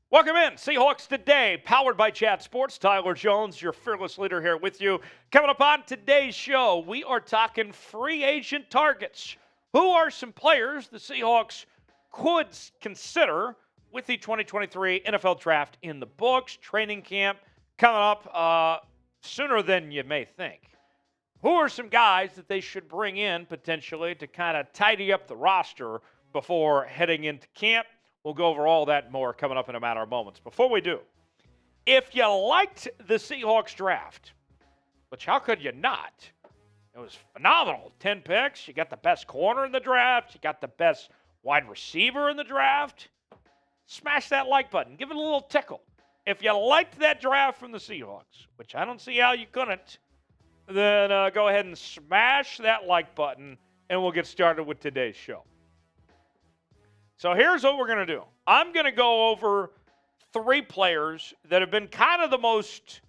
Welcome in, Seahawks Today, powered by Chat Sports. Tyler Jones, your fearless leader here with you. Coming up on today's show, we are talking free agent targets. Who are some players the Seahawks could consider with the 2023 NFL Draft in the books? Training camp coming up sooner than you may think. Who are some guys that they should bring in potentially to kind of tidy up the roster before heading into camp? We'll go over all that and more coming up in a matter of moments. Before we do, if you liked the Seahawks draft, which how could you not? It was phenomenal. 10 picks. You got the best corner in the draft. You got the best wide receiver in the draft. Smash that like button. Give it a little tickle. If you liked that draft from the Seahawks, which I don't see how you couldn't, then go ahead and smash that like button, and we'll get started with today's show. So here's what we're going to do. I'm going to go over three players that have been kind of the most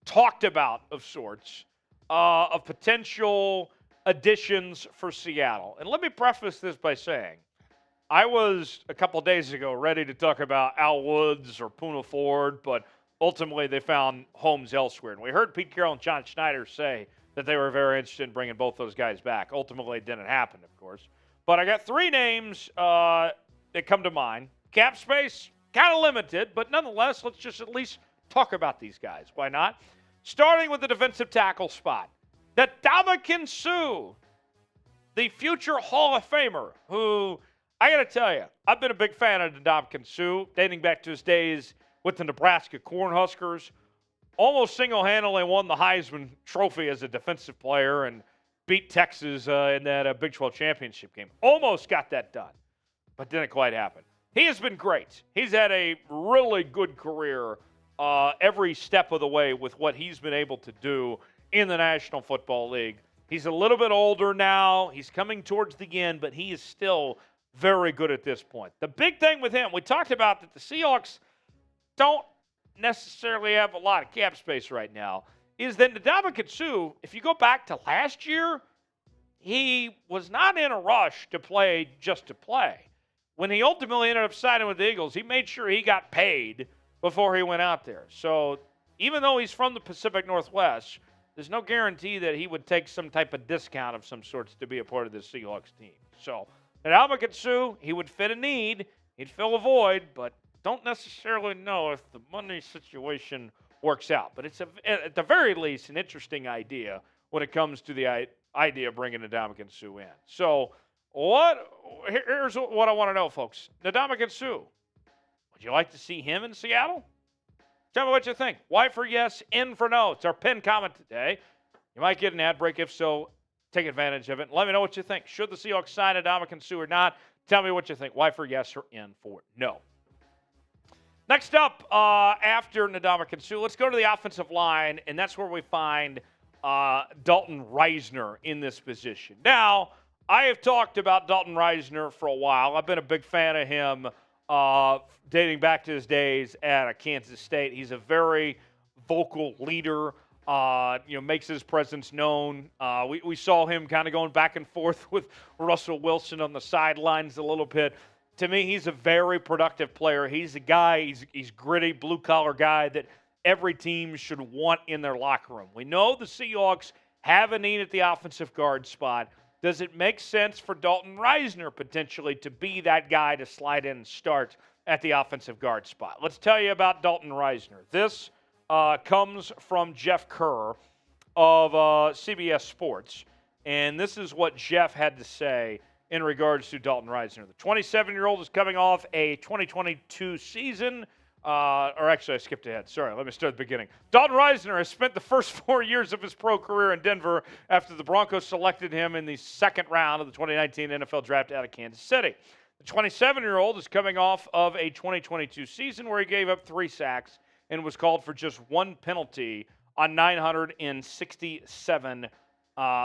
talked about of sorts, of potential additions for Seattle. And let me preface this by saying, I was a couple days ago ready to talk about Al Woods or Poona Ford, but ultimately they found homes elsewhere. And we heard Pete Carroll and John Schneider say that they were very interested in bringing both those guys back. Ultimately, it didn't happen, of course. But I got three names that come to mind. Cap space, kind of limited, but nonetheless, let's just at least talk about these guys. Why not? Starting with the defensive tackle spot. Ndamukong Suh, the future Hall of Famer, who, I got to tell you, I've been a big fan of Ndamukong Suh, dating back to his days with the Nebraska Cornhuskers. Almost single-handedly won the Heisman Trophy as a defensive player and beat Texas in that Big 12 championship game. Almost got that done, but didn't quite happen. He has been great. He's had a really good career every step of the way with what he's been able to do in the National Football League. He's a little bit older now. He's coming towards the end, but he is still very good at this point. The big thing with him, we talked about that the Seahawks don't necessarily have a lot of cap space right now, is that Ndamukong Suh, if you go back to last year, he was not in a rush to play just to play. When he ultimately ended up signing with the Eagles, he made sure he got paid before he went out there. So even though he's from the Pacific Northwest, there's no guarantee that he would take some type of discount of some sorts to be a part of this Seahawks team. So Ndamukong Suh, he would fit a need, he'd fill a void, but don't necessarily know if the money situation works out. But it's, at the very least, an interesting idea when it comes to the idea of bringing Ndamukong Suh in. So here's what I want to know, folks. Ndamukong Suh, would you like to see him in Seattle? Tell me what you think. Y for yes, N for no. It's our pinned comment today. You might get an ad break. If so, take advantage of it. Let me know what you think. Should the Seahawks sign Ndamukong Suh or not? Tell me what you think. Y for yes or N for no. Next up, after Ndamukong Suh, let's go to the offensive line, and that's where we find Dalton Risner in this position. Now, I have talked about Dalton Risner for a while. I've been a big fan of him dating back to his days at Kansas State. He's a very vocal leader, makes his presence known. We saw him kind of going back and forth with Russell Wilson on the sidelines a little bit. To me, he's a very productive player. He's a guy, he's gritty, blue-collar guy that every team should want in their locker room. We know the Seahawks have a need at the offensive guard spot. Does it make sense for Dalton Risner potentially to be that guy to slide in and start at the offensive guard spot? Let's tell you about Dalton Risner. This comes from Jeff Kerr of CBS Sports, and this is what Jeff had to say in regards to Dalton Risner. The 27-year-old is coming off a 2022 season. Actually, I skipped ahead. Sorry, let me start at the beginning. Dalton Risner has spent the first 4 years of his pro career in Denver after the Broncos selected him in the second round of the 2019 NFL Draft out of Kansas City. The 27-year-old is coming off of a 2022 season where he gave up 3 sacks and was called for just 1 penalty on 967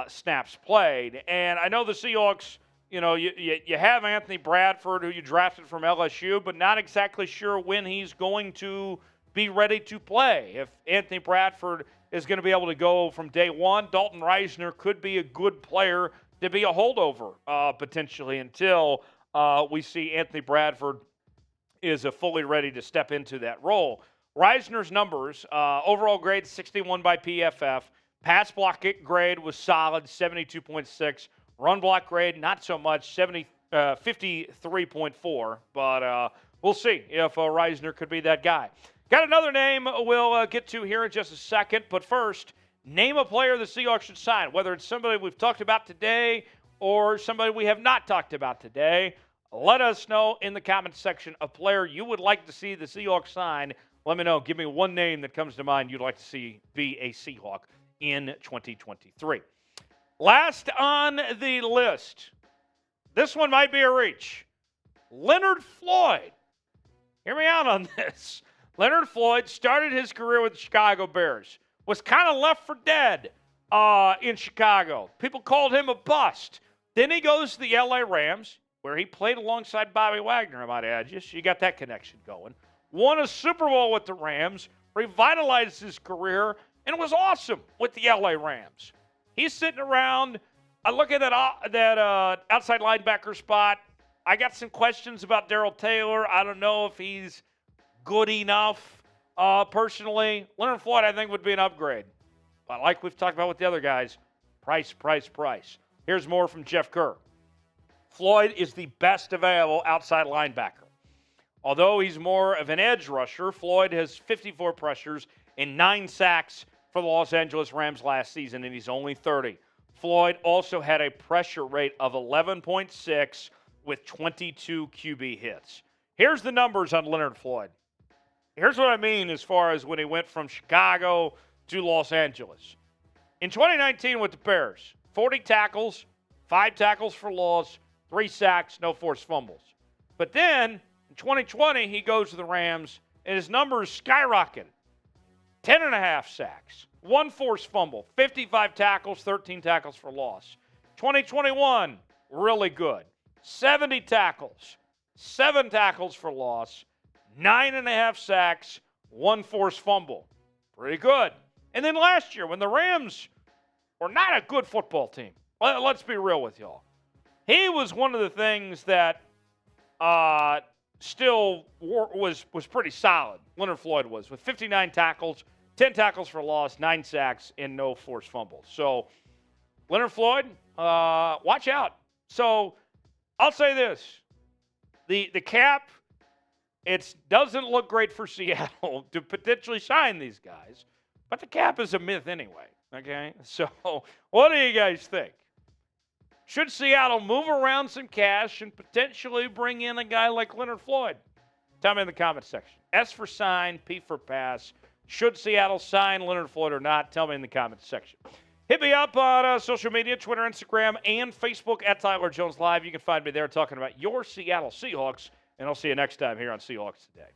snaps played. And I know the Seahawks, you have Anthony Bradford, who you drafted from LSU, but not exactly sure when he's going to be ready to play. If Anthony Bradford is going to be able to go from day one, Dalton Risner could be a good player to be a holdover potentially until we see Anthony Bradford is fully ready to step into that role. Risner's numbers, overall grade 61 by PFF. Pass block grade was solid, 72.6. Run block grade, not so much, 53.4. But we'll see if Risner could be that guy. Got another name we'll get to here in just a second. But first, name a player the Seahawks should sign, whether it's somebody we've talked about today or somebody we have not talked about today. Let us know in the comments section a player you would like to see the Seahawks sign. Let me know. Give me one name that comes to mind you'd like to see be a Seahawk in 2023. Last on the list. This one might be a reach. Leonard Floyd. Hear me out on this. Leonard Floyd started his career with the Chicago Bears. Was kind of left for dead in Chicago. People called him a bust. Then he goes to the LA Rams, where he played alongside Bobby Wagner, I might add. Just you got that connection going. Won a Super Bowl with the Rams, revitalized his career, and it was awesome with the LA Rams. He's sitting around. I look at that outside linebacker spot. I got some questions about Darrell Taylor. I don't know if he's good enough. Personally, Leonard Floyd, I think, would be an upgrade. But like we've talked about with the other guys, price. Here's more from Jeff Kerr. Floyd is the best available outside linebacker. Although he's more of an edge rusher, Floyd has 54 pressures and 9 sacks for the Los Angeles Rams last season, and he's only 30. Floyd also had a pressure rate of 11.6 with 22 QB hits. Here's the numbers on Leonard Floyd. Here's what I mean as far as when he went from Chicago to Los Angeles. In 2019 with the Bears, 40 tackles, 5 tackles for loss, 3 sacks, no forced fumbles. But then, in 2020, he goes to the Rams, and his numbers skyrocket. 10.5 sacks, 1 forced fumble, 55 tackles, 13 tackles for loss. 2021, really good. 70 tackles, 7 tackles for loss, 9.5 sacks, 1 forced fumble. Pretty good. And then last year, when the Rams were not a good football team, let's be real with y'all. He was one of the things that still was pretty solid. Leonard Floyd was, with 59 tackles, 10 tackles for loss, 9 sacks, and no forced fumbles. So, Leonard Floyd, watch out. So, I'll say this. The cap, it doesn't look great for Seattle to potentially sign these guys, but the cap is a myth anyway, okay? So, what do you guys think? Should Seattle move around some cash and potentially bring in a guy like Leonard Floyd? Tell me in the comments section. S for sign, P for pass. Should Seattle sign Leonard Floyd or not? Tell me in the comments section. Hit me up on social media, Twitter, Instagram, and Facebook at Tyler Jones Live. You can find me there talking about your Seattle Seahawks, and I'll see you next time here on Seahawks Today.